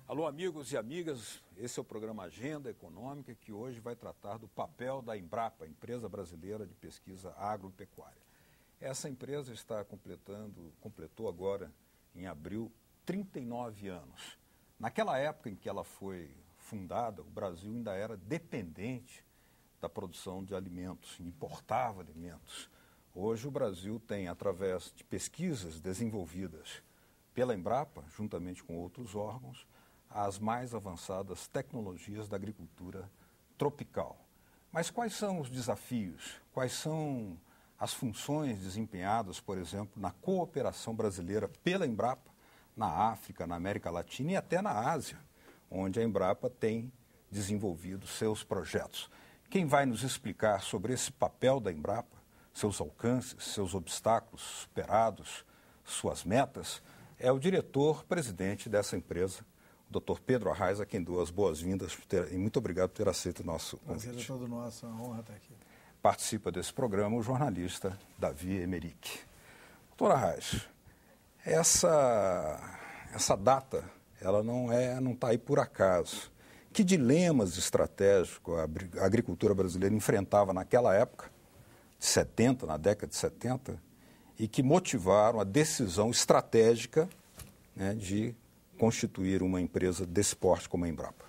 Alô, amigos e amigas, esse é o programa Agenda Econômica, que hoje vai tratar do papel da Embrapa, Empresa Brasileira de Pesquisa Agropecuária. Essa empresa completou agora, em abril, 39 anos. Naquela época em que ela foi fundada, o Brasil ainda era dependente da produção de alimentos, importava alimentos. Hoje o Brasil tem, através de pesquisas desenvolvidas pela Embrapa, juntamente com outros órgãos, as mais avançadas tecnologias da agricultura tropical. Mas quais são os desafios? Quais são as funções desempenhadas, por exemplo, na cooperação brasileira pela Embrapa, na África, na América Latina e até na Ásia, onde a Embrapa tem desenvolvido seus projetos? Quem vai nos explicar sobre esse papel da Embrapa, seus alcances, seus obstáculos superados, suas metas, é o diretor-presidente dessa empresa, o Dr. Pedro Arraes, a quem dou as boas-vindas e muito obrigado por ter aceito o nosso convite. Prazer é todo nosso, é uma honra estar aqui. Participa desse programa o jornalista Davi Emerick. Dr. Arraes, essa data ela não está aí por acaso. Que dilemas estratégicos a agricultura brasileira enfrentava naquela época, na década de 70, e que motivaram a decisão estratégica, né, de constituir uma empresa desse porte como a Embrapa?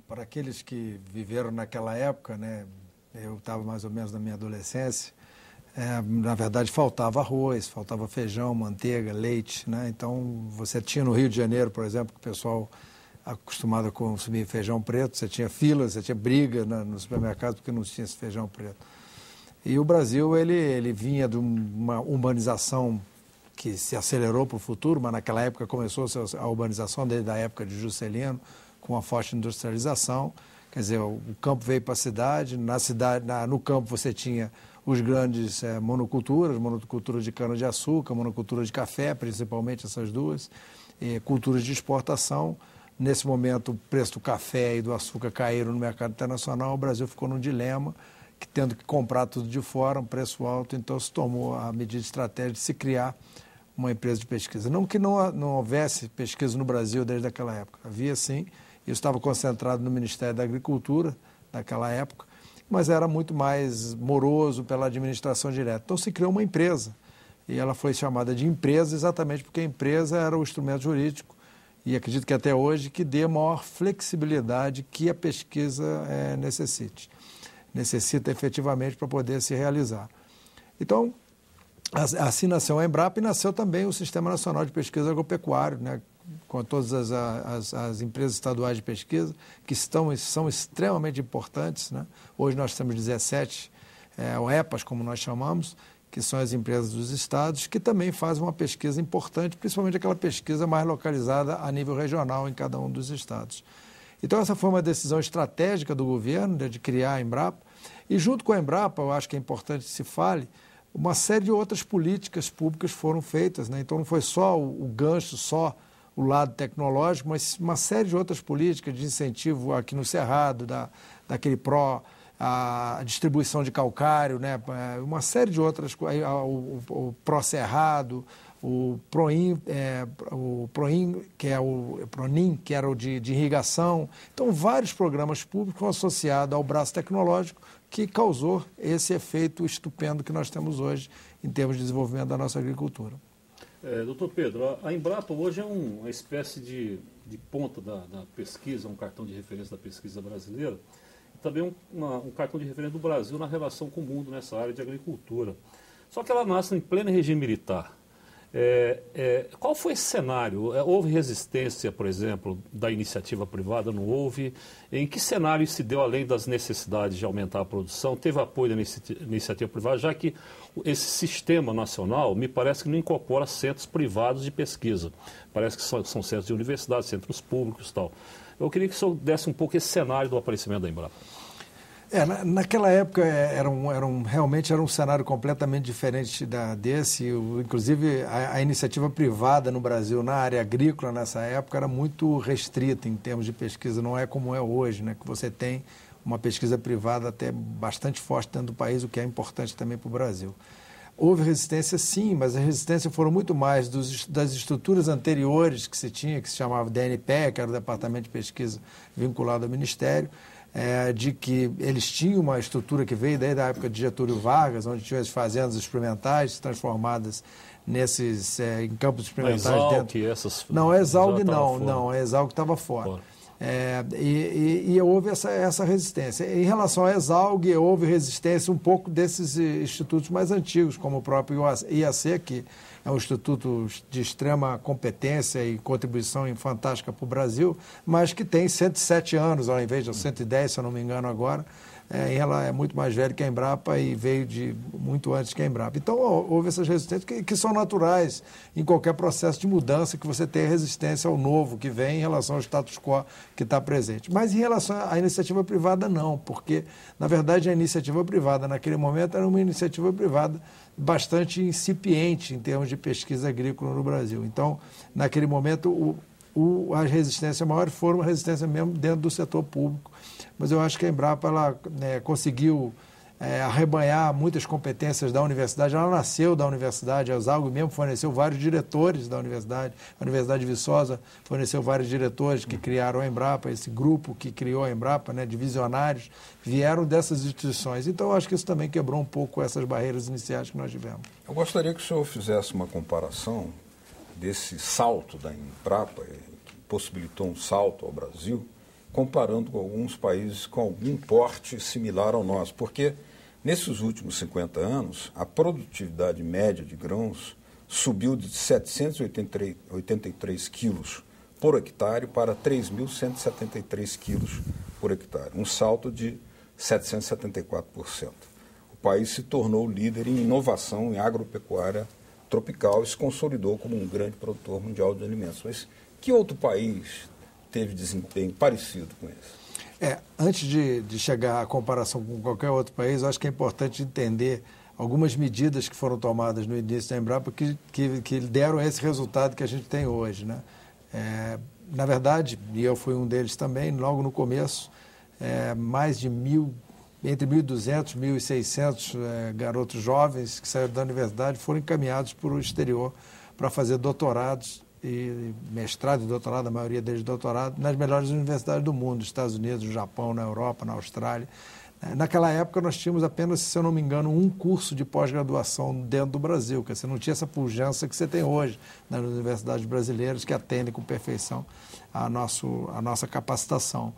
Para aqueles que viveram naquela época, né, eu estava mais ou menos na minha adolescência, na verdade faltava arroz, faltava feijão, manteiga, leite, né? Então você tinha no Rio de Janeiro, por exemplo, que o pessoal acostumado a consumir feijão preto, você tinha filas, você tinha briga no supermercado porque não tinha esse feijão preto. E o Brasil, ele vinha de uma urbanização que se acelerou para o futuro, mas naquela época começou a urbanização desde a época de Juscelino, com uma forte industrialização. Quer dizer, o campo veio para a cidade, no campo você tinha os grandes monocultura de cana-de-açúcar, monocultura de café, principalmente essas duas, culturas de exportação. Nesse momento, o preço do café e do açúcar caíram no mercado internacional, o Brasil ficou num dilema, tendo que comprar tudo de fora, um preço alto, então se tomou a medida estratégica de se criar uma empresa de pesquisa. Não que não houvesse pesquisa no Brasil desde aquela época, havia sim, isso estava concentrado no Ministério da Agricultura naquela época, mas era muito mais moroso pela administração direta. Então se criou uma empresa, e ela foi chamada de empresa exatamente porque a empresa era o instrumento jurídico, e acredito que até hoje, que dê maior flexibilidade que a pesquisa necessita efetivamente para poder se realizar. Então, assim nasceu a Embrapa e nasceu também o Sistema Nacional de Pesquisa Agropecuária, né, com todas as empresas estaduais de pesquisa, que são extremamente importantes, né? Hoje nós temos 17 OEPAs, como nós chamamos, que são as empresas dos estados, que também fazem uma pesquisa importante, principalmente aquela pesquisa mais localizada a nível regional em cada um dos estados. Então, essa foi uma decisão estratégica do governo, de criar a Embrapa, e junto com a Embrapa, eu acho que é importante que se fale, uma série de outras políticas públicas foram feitas, né? Então não foi só o gancho, só o lado tecnológico, mas uma série de outras políticas de incentivo aqui no Cerrado, daquele a distribuição de calcário, né? Uma série de outras coisas, o Pró-Cerrado, o Proin, que é o Pronim, que era o de irrigação. Então, vários programas públicos associados ao braço tecnológico que causou esse efeito estupendo que nós temos hoje em termos de desenvolvimento da nossa agricultura. Doutor Pedro, a Embrapa hoje é uma espécie de ponta da pesquisa, um cartão de referência da pesquisa brasileira, e também um cartão de referência do Brasil na relação com o mundo nessa área de agricultura. Só que ela nasce em pleno regime militar. Qual foi esse cenário? Houve resistência, por exemplo, da iniciativa privada? Não houve? Em que cenário se deu, além das necessidades de aumentar a produção? Teve apoio da iniciativa privada, já que esse sistema nacional me parece que não incorpora centros privados de pesquisa. Parece que são centros de universidades, centros públicos e tal. Eu queria que o senhor desse um pouco esse cenário do aparecimento da Embrapa. Naquela época realmente era um cenário completamente diferente desse. Inclusive, a iniciativa privada no Brasil, na área agrícola, nessa época, era muito restrita em termos de pesquisa. Não é como é hoje, né, que você tem uma pesquisa privada até bastante forte dentro do país, o que é importante também para o Brasil. houve resistência sim, mas a resistência foram muito mais das estruturas anteriores que se tinha, que se chamava DNPE, que era o Departamento de Pesquisa vinculado ao Ministério, de que eles tinham uma estrutura que veio desde a época de Getúlio Vargas, onde tinham as fazendas experimentais transformadas em campos experimentais. Exalc, dentro. Não, a Exalc não, a Exalc estava fora. E houve essa resistência. Em relação à Exalc, houve resistência um pouco desses institutos mais antigos, como o próprio IAC, que é um instituto de extrema competência e contribuição fantástica para o Brasil, mas que tem 107 anos, ao invés de 110, se eu não me engano agora. Ela é muito mais velha que a Embrapa e veio de muito antes que a Embrapa. Então, houve essas resistências que são naturais em qualquer processo de mudança, que você tem resistência ao novo que vem em relação ao status quo que está presente. Mas em relação à iniciativa privada, não, porque, na verdade, a iniciativa privada, naquele momento, era uma iniciativa privada bastante incipiente em termos de pesquisa agrícola no Brasil. Então, naquele momento, as resistências maiores foram a resistência mesmo dentro do setor público. Mas eu acho que a Embrapa conseguiu arrebanhar muitas competências da universidade. Ela nasceu da universidade, a Exalc mesmo forneceu vários diretores da universidade. A Universidade de Viçosa forneceu vários diretores que criaram a Embrapa. Esse grupo que criou a Embrapa, de visionários, vieram dessas instituições. Então, eu acho que isso também quebrou um pouco essas barreiras iniciais que nós tivemos. Eu gostaria que o senhor fizesse uma comparação desse salto da Embrapa, que possibilitou um salto ao Brasil, comparando com alguns países com algum porte similar ao nosso, porque nesses últimos 50 anos, a produtividade média de grãos subiu de 783 quilos por hectare para 3.173 quilos por hectare, um salto de 774%. O país se tornou líder em inovação em agropecuária tropical e se consolidou como um grande produtor mundial de alimentos. Mas que outro país teve desempenho parecido com esse? Antes de chegar à comparação com qualquer outro país, eu acho que é importante entender algumas medidas que foram tomadas no início da Embrapa que deram esse resultado que a gente tem hoje, né? Na verdade, e eu fui um deles também, logo no começo, mais de entre 1.200 e 1.600 garotos jovens que saíram da universidade foram encaminhados para o exterior para fazer doutorados e mestrado e doutorado, a maioria deles doutorado, nas melhores universidades do mundo, nos Estados Unidos, no Japão, na Europa, na Austrália. Naquela época nós tínhamos apenas, se eu não me engano, um curso de pós-graduação dentro do Brasil, que você não tinha essa pujança que você tem hoje nas universidades brasileiras, que atendem com perfeição a nossa capacitação.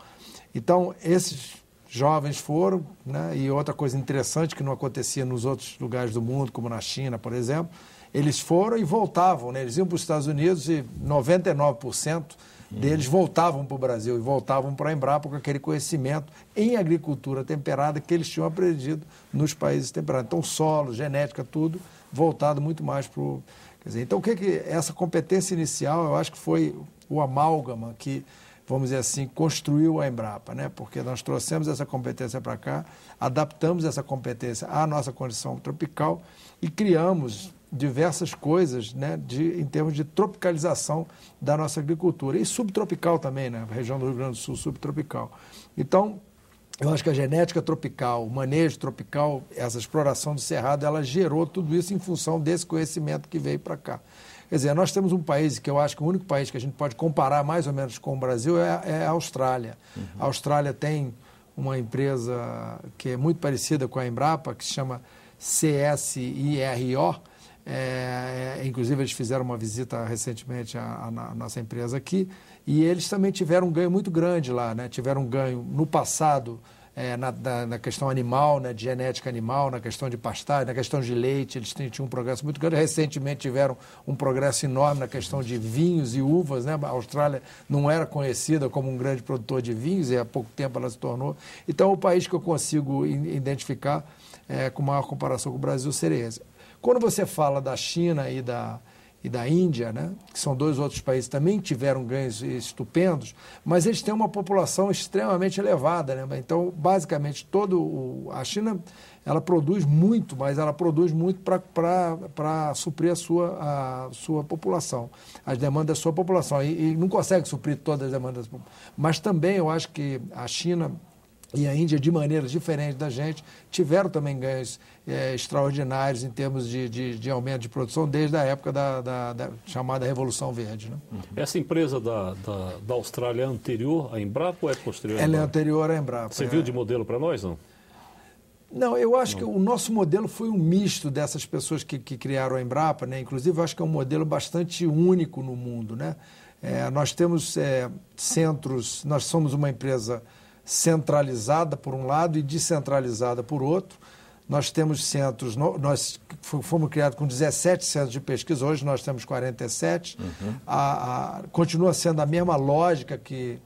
Então, esses jovens foram, e outra coisa interessante que não acontecia nos outros lugares do mundo, como na China, por exemplo, eles foram e voltavam, eles iam para os Estados Unidos e 99% deles voltavam para o Brasil e voltavam para a Embrapa com aquele conhecimento em agricultura temperada que eles tinham aprendido nos países temperados. Então, solo, genética, tudo voltado muito mais para o... Então, o que essa competência inicial, eu acho que foi o amálgama que, vamos dizer assim, construiu a Embrapa, porque nós trouxemos essa competência para cá, adaptamos essa competência à nossa condição tropical e criamos diversas coisas em termos de tropicalização da nossa agricultura. E subtropical também, a região do Rio Grande do Sul, subtropical. Então, eu acho que a genética tropical, o manejo tropical, essa exploração do cerrado, ela gerou tudo isso em função desse conhecimento que veio para cá. Quer dizer, nós temos um país que eu acho que o único país que a gente pode comparar mais ou menos com o Brasil é a Austrália. Uhum. A Austrália tem uma empresa que é muito parecida com a Embrapa, que se chama CSIRO. Inclusive, eles fizeram uma visita recentemente à nossa empresa aqui e eles também tiveram um ganho muito grande lá, tiveram um ganho no passado na questão animal, de genética animal, na questão de pastagem, na questão de leite, eles tinham um progresso muito grande. Recentemente tiveram um progresso enorme na questão de vinhos e uvas, A Austrália não era conhecida como um grande produtor de vinhos e há pouco tempo ela se tornou. Então, o país que eu consigo identificar com maior comparação com o Brasil seria esse. Quando você fala da China e da Índia, que são dois outros países que também tiveram ganhos estupendos, mas eles têm uma população extremamente elevada. Então, basicamente, a China ela produz muito, mas ela produz muito para suprir a sua população, as demandas da sua população. E não consegue suprir todas as demandas da população. Mas também eu acho que a China e a Índia, de maneira diferente da gente, tiveram também ganhos extraordinários em termos de aumento de produção desde a época da chamada Revolução Verde. Né? Essa empresa da Austrália é anterior à Embrapa ou é posterior à Ela Embrapa? é anterior à Embrapa. Você viu de modelo para nós, não? Não, eu acho que o nosso modelo foi um misto dessas pessoas que criaram a Embrapa, né? Inclusive, eu acho que é um modelo bastante único no mundo, né? Nós temos centros, nós somos uma empresa centralizada por um lado e descentralizada por outro. Nós temos centros, nós fomos criados com 17 centros de pesquisa, hoje nós temos 47. Continua sendo a mesma lógica que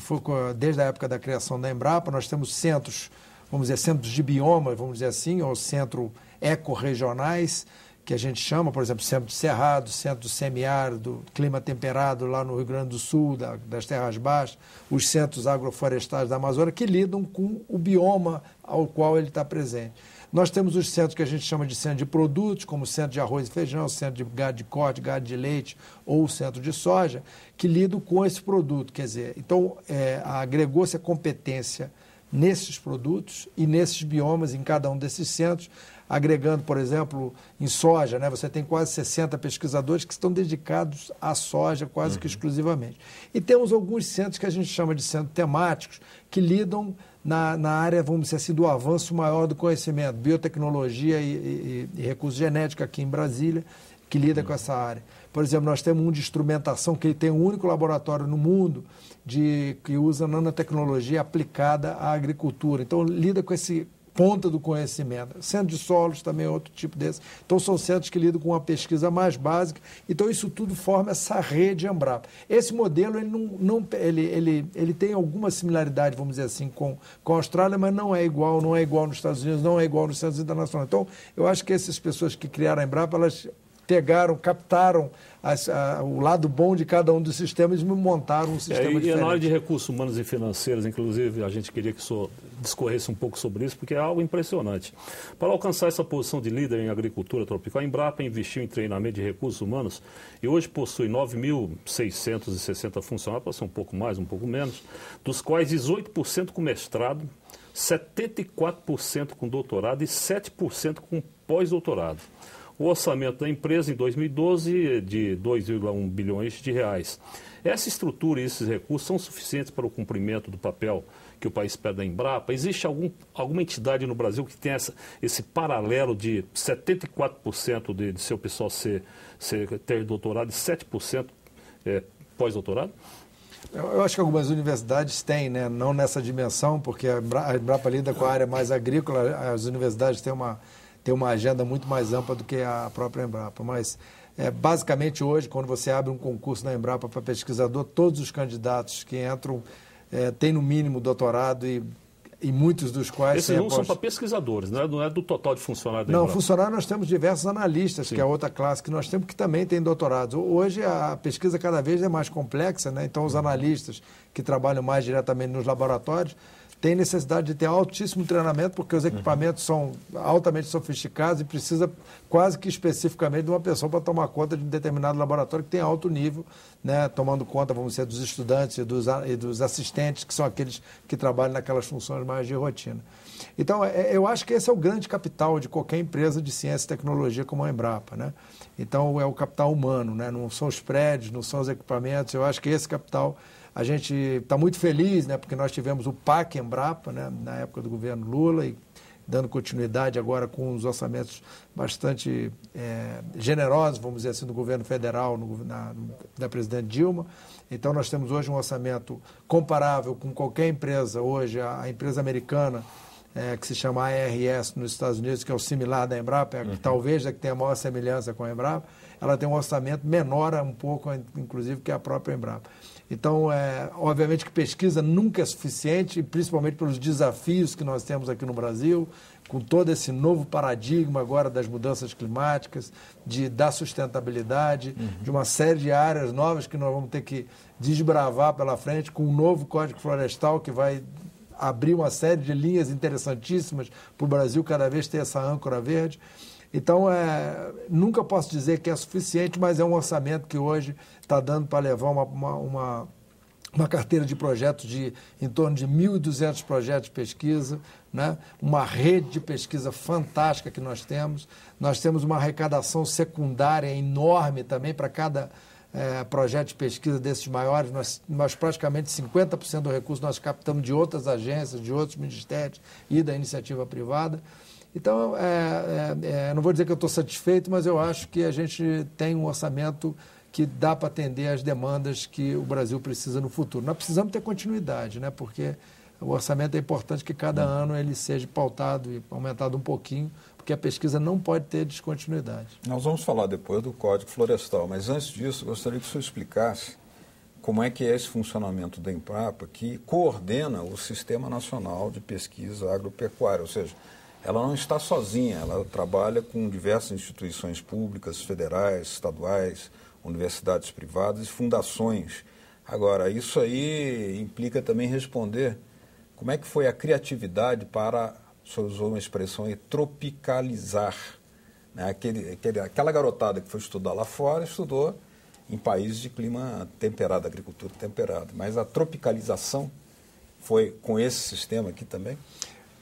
foi desde a época da criação da Embrapa. Nós temos centros, vamos dizer, centros de biomas, vamos dizer assim, ou centro ecorregionais, que a gente chama, por exemplo, centro de cerrado, centro do semiárido, clima temperado lá no Rio Grande do Sul, das terras baixas, os centros agroflorestais da Amazônia, que lidam com o bioma ao qual ele está presente. Nós temos os centros que a gente chama de centro de produtos, como o centro de arroz e feijão, o centro de gado de corte, gado de leite ou o centro de soja, que lidam com esse produto. Quer dizer, então, agregou-se a competência nesses produtos e nesses biomas, em cada um desses centros, agregando, por exemplo, em soja, né? Você tem quase 60 pesquisadores que estão dedicados à soja quase que exclusivamente. E temos alguns centros que a gente chama de centros temáticos, que lidam na área, vamos dizer assim, do avanço maior do conhecimento, biotecnologia e recursos genéticos aqui em Brasília, que lida com essa área. Por exemplo, nós temos um de instrumentação, que tem um único laboratório no mundo que usa nanotecnologia aplicada à agricultura. Então, lida com esse ponta do conhecimento. Centro de solos também é outro tipo desse. Então, são centros que lidam com uma pesquisa mais básica. Então, isso tudo forma essa rede Embrapa. Esse modelo, ele tem alguma similaridade, vamos dizer assim, com a Austrália, mas não é igual nos Estados Unidos, não é igual nos centros internacionais. Então, eu acho que essas pessoas que criaram a Embrapa, elas captaram o lado bom de cada um dos sistemas e montaram um sistema diferente. E na área de recursos humanos e financeiros, inclusive, a gente queria que o senhor discorresse um pouco sobre isso, porque é algo impressionante. Para alcançar essa posição de líder em agricultura tropical, a Embrapa investiu em treinamento de recursos humanos e hoje possui 9.660 funcionários, pode ser um pouco mais, um pouco menos, dos quais 18% com mestrado, 74% com doutorado e 7% com pós-doutorado. O orçamento da empresa em 2012 é de 2,1 bilhões de reais. Essa estrutura e esses recursos são suficientes para o cumprimento do papel que o país pede da Embrapa? Existe alguma entidade no Brasil que tenha esse paralelo de 74% de seu pessoal ter doutorado e 7% pós-doutorado? Eu acho que algumas universidades têm, né? Não nessa dimensão, porque a Embrapa lida com a área mais agrícola, as universidades têm uma agenda muito mais ampla do que a própria Embrapa. Mas, basicamente, hoje, quando você abre um concurso na Embrapa para pesquisador, todos os candidatos que entram têm, no mínimo, doutorado e muitos dos quais... Esses não são para pesquisadores, não é do total de funcionários da Embrapa? Não, funcionários nós temos diversos analistas, sim, que é outra classe que nós temos, que também tem doutorados. Hoje a pesquisa cada vez é mais complexa, né? Então os analistas que trabalham mais diretamente nos laboratórios tem necessidade de ter altíssimo treinamento, porque os equipamentos são altamente sofisticados e precisa quase que especificamente de uma pessoa para tomar conta de um determinado laboratório que tem alto nível, né, tomando conta, vamos dizer, dos estudantes e dos assistentes, que são aqueles que trabalham naquelas funções mais de rotina. Então, eu acho que esse é o grande capital de qualquer empresa de ciência e tecnologia como a Embrapa, né? Então, é o capital humano, né? Não são os prédios, não são os equipamentos. Eu acho que esse capital... A gente está muito feliz, né, porque nós tivemos o PAC Embrapa, né, na época do governo Lula, e dando continuidade agora com os orçamentos bastante generosos, vamos dizer assim, do governo federal, da presidente Dilma. Então, nós temos hoje um orçamento comparável com qualquer empresa. Hoje, a empresa americana, que se chama ARS nos Estados Unidos, que é o similar da Embrapa, que talvez é que tenha a maior semelhança com a Embrapa, ela tem um orçamento menor um pouco, inclusive, que a própria Embrapa. Então, obviamente que pesquisa nunca é suficiente, principalmente pelos desafios que nós temos aqui no Brasil, com todo esse novo paradigma agora das mudanças climáticas, da sustentabilidade, de uma série de áreas novas que nós vamos ter que desbravar pela frente, com um novo Código Florestal que vai abrir uma série de linhas interessantíssimas para o Brasil cada vez ter essa âncora verde. Então, nunca posso dizer que é suficiente, mas é um orçamento que hoje está dando para levar uma carteira de projetos de em torno de 1.200 projetos de pesquisa, né? Uma rede de pesquisa fantástica que nós temos. Nós temos uma arrecadação secundária enorme também para cada projeto de pesquisa desses maiores. Nós praticamente 50% do recurso nós captamos de outras agências, de outros ministérios e da iniciativa privada. Então, não vou dizer que eu estou satisfeito, mas eu acho que a gente tem um orçamento que dá para atender às demandas que o Brasil precisa no futuro. Nós precisamos ter continuidade, né? Porque o orçamento é importante que cada ano ele seja pautado e aumentado um pouquinho, porque a pesquisa não pode ter descontinuidade. Nós vamos falar depois do Código Florestal, mas antes disso, eu gostaria que o senhor explicasse como é que é esse funcionamento da Embrapa, que coordena o Sistema Nacional de Pesquisa Agropecuária, ou seja, ela não está sozinha, ela trabalha com diversas instituições públicas, federais, estaduais, universidades privadas e fundações. Agora, isso aí implica também responder como é que foi a criatividade para, o senhor usou uma expressão aí, tropicalizar, né? Aquela garotada que foi estudar lá fora, estudou em países de clima temperado, agricultura temperada, mas a tropicalização foi com esse sistema aqui também?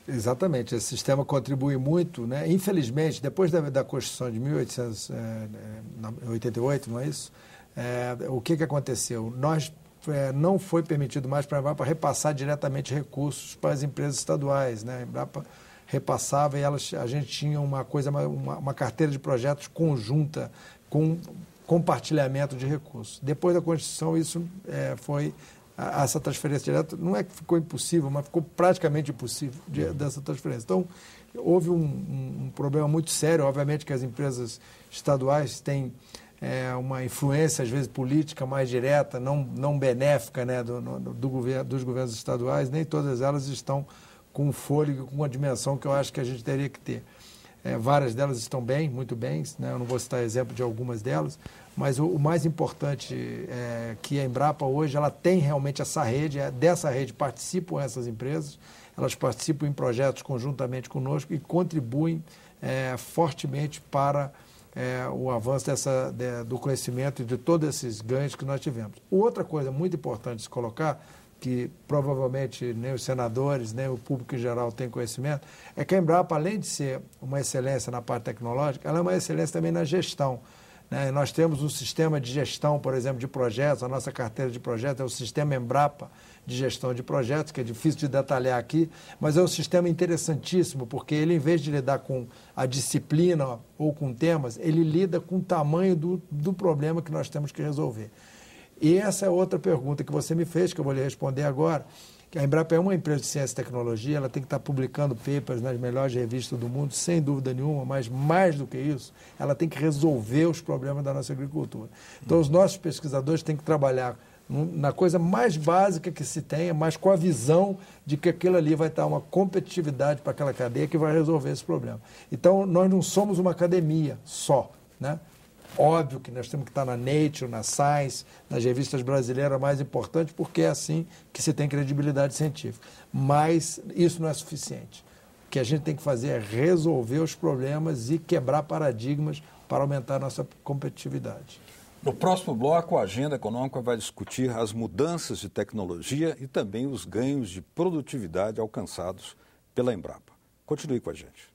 Exatamente, esse sistema contribui muito, né? Infelizmente, depois da Constituição de 1888, não é isso? O que aconteceu? Não foi permitido mais para a Embrapa repassar diretamente recursos para as empresas estaduais, né? A Embrapa repassava e a gente tinha uma carteira de projetos conjunta com compartilhamento de recursos. Depois da Constituição, isso essa transferência direta não é que ficou impossível, mas ficou praticamente impossível dessa transferência. Então, houve um problema muito sério. Obviamente que as empresas estaduais têm uma influência, às vezes, política mais direta, não benéfica, né, dos governos estaduais. Nem todas elas estão com um fôlego, com uma dimensão que eu acho que a gente teria que ter. Várias delas estão bem, muito bem, né? Eu não vou citar exemplo de algumas delas, mas o mais importante é que a Embrapa hoje ela tem realmente essa rede, dessa rede participam essas empresas, elas participam em projetos conjuntamente conosco e contribuem fortemente para o avanço do conhecimento e de todos esses ganhos que nós tivemos. Outra coisa muito importante de se colocar, que provavelmente nem os senadores, nem o público em geral tem conhecimento, é que a Embrapa, além de ser uma excelência na parte tecnológica, ela é uma excelência também na gestão, né? Nós temos um sistema de gestão, por exemplo, de projetos, a nossa carteira de projetos é o sistema Embrapa de gestão de projetos, que é difícil de detalhar aqui, mas é um sistema interessantíssimo, porque ele, em vez de lidar com a disciplina ou com temas, ele lida com o tamanho do problema que nós temos que resolver. E essa é outra pergunta que você me fez, que eu vou lhe responder agora, que a Embrapa é uma empresa de ciência e tecnologia, ela tem que estar publicando papers nas melhores revistas do mundo, sem dúvida nenhuma, mas mais do que isso, ela tem que resolver os problemas da nossa agricultura. Então, os nossos pesquisadores têm que trabalhar na coisa mais básica que se tenha, mas com a visão de que aquilo ali vai dar uma competitividade para aquela cadeia que vai resolver esse problema. Então, nós não somos uma academia só, né? Óbvio que nós temos que estar na Nature, na Science, nas revistas brasileiras mais importantes, porque é assim que se tem credibilidade científica. Mas isso não é suficiente. O que a gente tem que fazer é resolver os problemas e quebrar paradigmas para aumentar a nossa competitividade. No próximo bloco, a Agenda Econômica vai discutir as mudanças de tecnologia e também os ganhos de produtividade alcançados pela Embrapa. Continue com a gente.